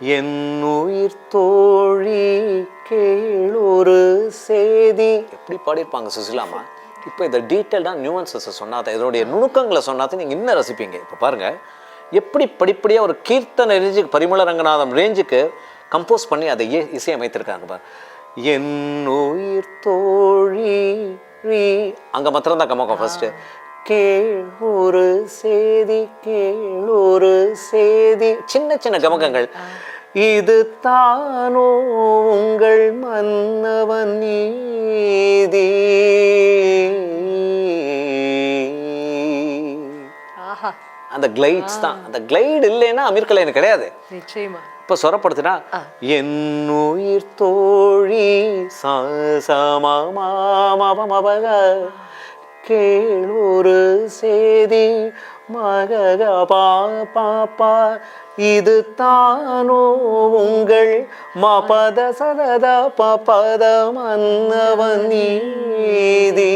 என்னுயிர் தோழி கேளொரு சேதி. எப்படி பாடியிருப்பாங்க சுசிலாமா. இப்போ இதை டீட்டெயில்டாக நியூவன்சஸை சொன்னாத, இதனுடைய நுணுக்கங்களை சொன்னாத நீங்கள் இன்னும் ரசிப்பீங்க. இப்போ பாருங்கள் எப்படி படிப்படியாக ஒரு கீர்த்தனை ரேஞ்சுக்கு, பரிமள ரங்கநாதம் ரேஞ்சுக்கு கம்போஸ் பண்ணி அதை இசையமைத்திருக்காங்க பாரு. என்னுயிர் தோழி அங்கே மாத்திரம்தான் கமக்கம் ஃபர்ஸ்ட்டு. கேள் ஒரு சேதி, கேள் ஒரு சேதி, சின்ன சின்ன கமகங்கள். இது தானோ உங்கள் மன்னவன் நீதி. அந்த கிளைட்ஸ் தான். அந்த கிளைடு இல்லைன்னா அமீர் கல்யாணம் கிடையாது. நிச்சயமா. இப்போ சொரப்படுத்துனா என்னுயிர் தோழி சமமபமபக கேள் ஒரு சேதி மகக பாப்பா இது தானோ உங்கள் மபத சதத பபத மன்னவன் நீதி.